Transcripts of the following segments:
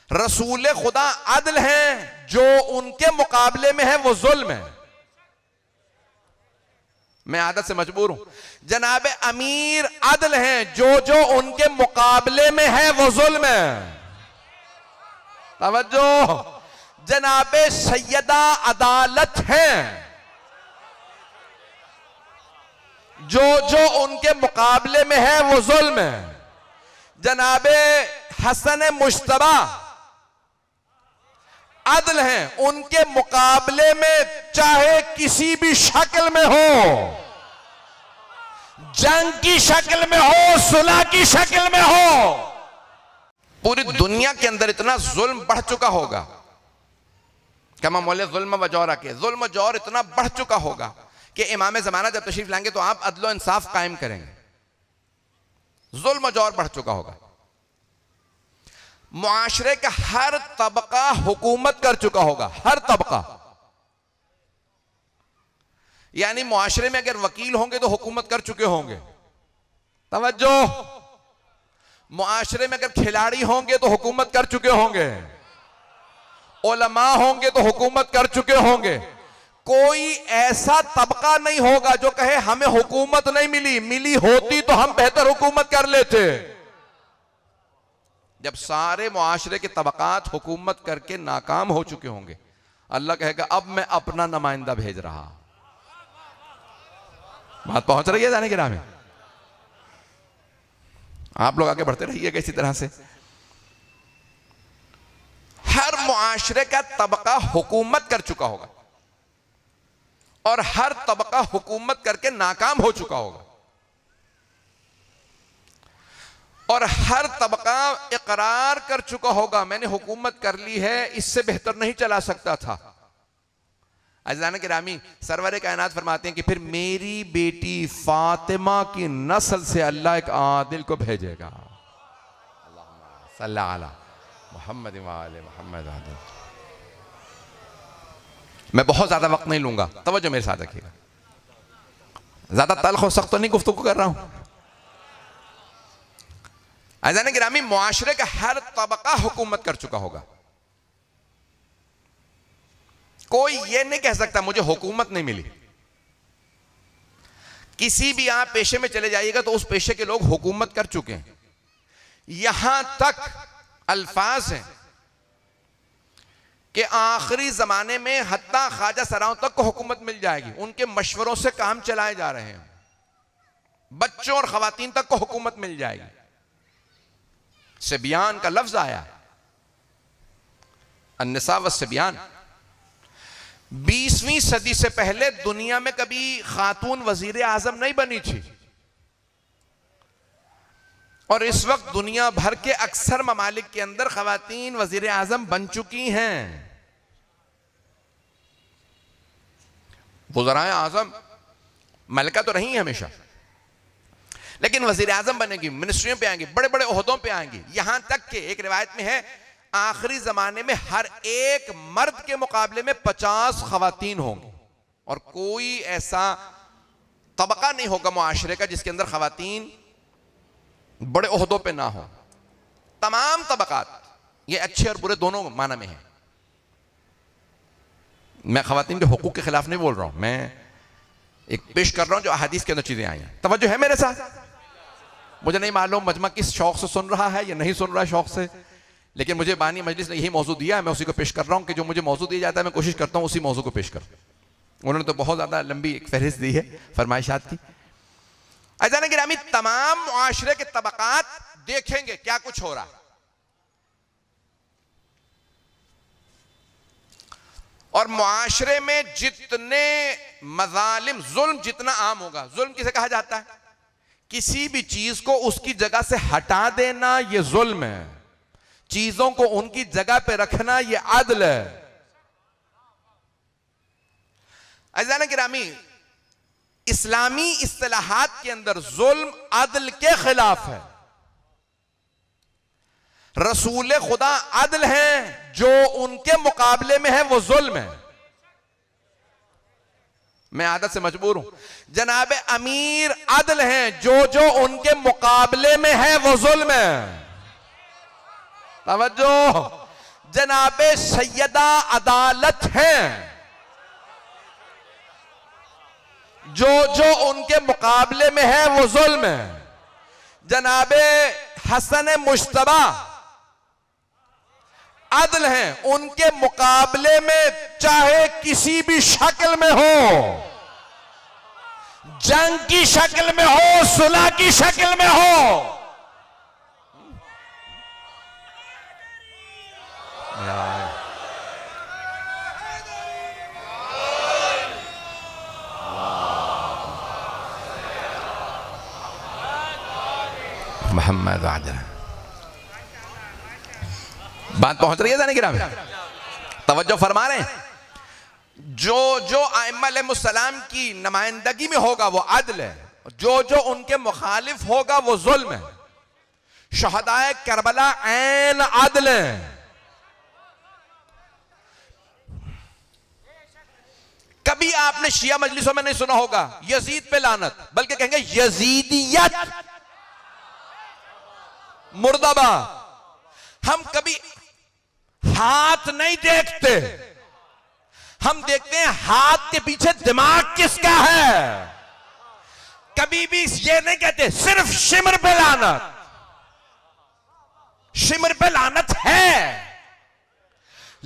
रसूल खुदा अदल हैं, जो उनके मुकाबले में है वो जुल्म है। मैं आदत से मजबूर हूं। जनाब अमीर अदल हैं, जो जो उनके मुकाबले में है वो जुल्म है। तवज्जो। जनाब सैयदा अदालत हैं, जो जो उनके मुकाबले में है वो जुल्म है। जनाब हसन मुश्तबा अदल हैं, उनके मुकाबले में चाहे किसी भी शक्ल में हो, जंग की शक्ल में हो, सुलह की शक्ल में हो, पूरी दुनिया के अंदर इतना जुल्म बढ़ चुका होगा। कमा मौले जुल्म व जौर के, जुल्म जौर इतना बढ़ चुका होगा कि इमाम ज़माना जब तशरीफ लाएंगे तो आप अदल व इंसाफ कायम करेंगे। जुल्म जौर बढ़ चुका होगा। मुआशरे का हर तबका हुकूमत कर चुका होगा, हर तबका। यानी मुआशरे में अगर वकील होंगे तो हुकूमत कर चुके होंगे। तवज्जो। मुआशरे में अगर खिलाड़ी होंगे तो हुकूमत कर चुके होंगे। उलमा होंगे तो हुकूमत कर चुके होंगे। कोई ऐसा तबका नहीं होगा जो कहे हमें हुकूमत नहीं मिली, मिली होती तो हम बेहतर हुकूमत कर लेते। जब सारे मुआशरे के तबकात हुकूमत करके नाकाम हो चुके होंगे, अल्लाह कहेगा अब मैं अपना नुमाइंदा भेज रहा। बात पहुंच रही है जाने के राह में? आप लोग आगे बढ़ते रहिएगा इसी तरह से। हर मुआशरे का तबका हुकूमत कर चुका होगा और हर तबका हुकूमत करके नाकाम हो चुका होगा, और हर तबका इकरार कर चुका होगा मैंने हुकूमत कर ली है, इससे बेहतर नहीं चला सकता था। अज़ीज़ान गिरामी, सरवर कायनात फरमाते हैं कि फिर मेरी बेटी फातिमा की नस्ल से अल्लाह एक आदिल को भेजेगा। अल्लाहुम्मा सल्ली अला मुहम्मद व आले मुहम्मद। मैं बहुत ज्यादा वक्त नहीं लूंगा, तवज्जो मेरे साथ रखिएगा। ज्यादा तल्ख और सख्त तो नहीं गुफ्तगू कर रहा हूं। अज़ीज़ान गिरामी, मुआशरे का हर तबका हुकूमत कर चुका होगा। कोई ये नहीं कह सकता मुझे हुकूमत नहीं मिली। किसी भी आप पेशे में चले जाइएगा तो उस पेशे के लोग हुकूमत कर चुके हैं। यहां तक अल्फाज हैं कि आखिरी जमाने में हत्ता ख्वाजा सराओं तक को हुकूमत मिल जाएगी, उनके मशवरों से काम चलाए जा रहे हैं। बच्चों और खवातीन तक को हुकूमत मिल जाएगी। सिबियान का लफ्ज आया, अन्निसा व सिबियान। 20वीं सदी से पहले दुनिया में कभी खातून वजीर आजम नहीं बनी थी, और इस वक्त दुनिया भर के अक्सर ममालिक के अंदर खवातीन वजीर आजम बन चुकी हैं। वज़राए आजम मलका तो रही है हमेशा, लेकिन वजीर आजम बनेगी, मिनिस्ट्रियों पे आएंगी, बड़े बड़े ओहदों पे आएंगी। यहां तक कि एक रिवायत में है आखिरी जमाने में हर एक मर्द के मुकाबले में 50 खवातीन होंगी, और कोई ऐसा तबका नहीं होगा मुआशरे का जिसके अंदर खवातीन बड़े ओहदों पे ना हो। तमाम तबकात, ये अच्छे और बुरे दोनों माना में है। मैं खवातीन के हुकूक के खिलाफ नहीं बोल रहा हूं, मैं एक पेश कर रहा हूं जो अहादीस के अंदर चीजें आई हैं। तवज्जो है मेरे साथ? मुझे नहीं मालूम मजमा किस शौक से सुन रहा है या नहीं सुन रहा है शौक से, लेकिन मुझे बानी मजलिस ने यही मौजू दिया है, मैं उसी को पेश कर रहा हूं कि जो मुझे मौजू दिया जाता है मैं कोशिश करता हूं उसी मौजू को पेश करूं। उन्होंने तो बहुत ज्यादा लंबी एक फहरिस्त दी है फरमाइशात की। अज़ीज़ान गिरामी, तमाम मुआशरे के तबकात देखेंगे क्या कुछ हो रहा है, और मुआशरे में जितने मजालिम, जुल्म जितना आम होगा। जुल्म किसे कहा जाता है? किसी भी चीज को उसकी जगह से हटा देना ये जुल्म है, चीजों को उनकी जगह पे रखना ये अदल है। अज़ीज़ान गिरामी, इस्लामी इस्तिलाहात के अंदर जुल्म अदल के खिलाफ है। रसूल खुदा अदल हैं, जो उनके मुकाबले में है वो जुल्म है। मैं आदत से मजबूर हूं। जनाब अमीर अदल हैं, जो जो उनके मुकाबले में है वो जुल्म है। तवज्जो। जनाबे सैयदा अदालत हैं। जो जो उनके मुकाबले में है वो जुल्म है। जनाबे हसन मुश्तबा अदल हैं, उनके मुकाबले में चाहे किसी भी शक्ल में हो, जंग की शक्ल में हो, सुलह की शक्ल में हो, मोहम्मद आदल। बात पहुंच रही है जाने गिरा में, तवज्जो फरमा रहे हैं। जो जो आइम्मा-ए-मुस्सलाम की नुमाइंदगी में होगा वो अदल है, जो जो उनके मुखालिफ होगा वो जुल्म है। शहदाए करबला ऐन अदल है। कभी आपने शिया मजलिसों में नहीं सुना होगा यजीद पे लानत, बल्कि कहेंगे यजीदियत मुर्दाबाद। हम कभी हाथ नहीं देखते, हम देखते हैं हाथ के पीछे दिमाग किसका है। कभी भी ये नहीं कहते सिर्फ शिमर पे लानत। शिमर पे लानत है,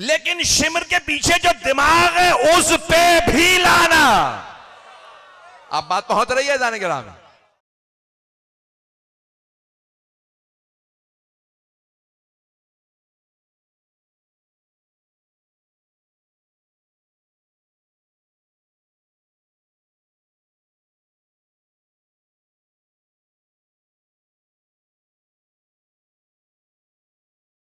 लेकिन शिमर के पीछे जो दिमाग है उस पे भी लाना। अब बात पहुंच रही है जाने के राम में।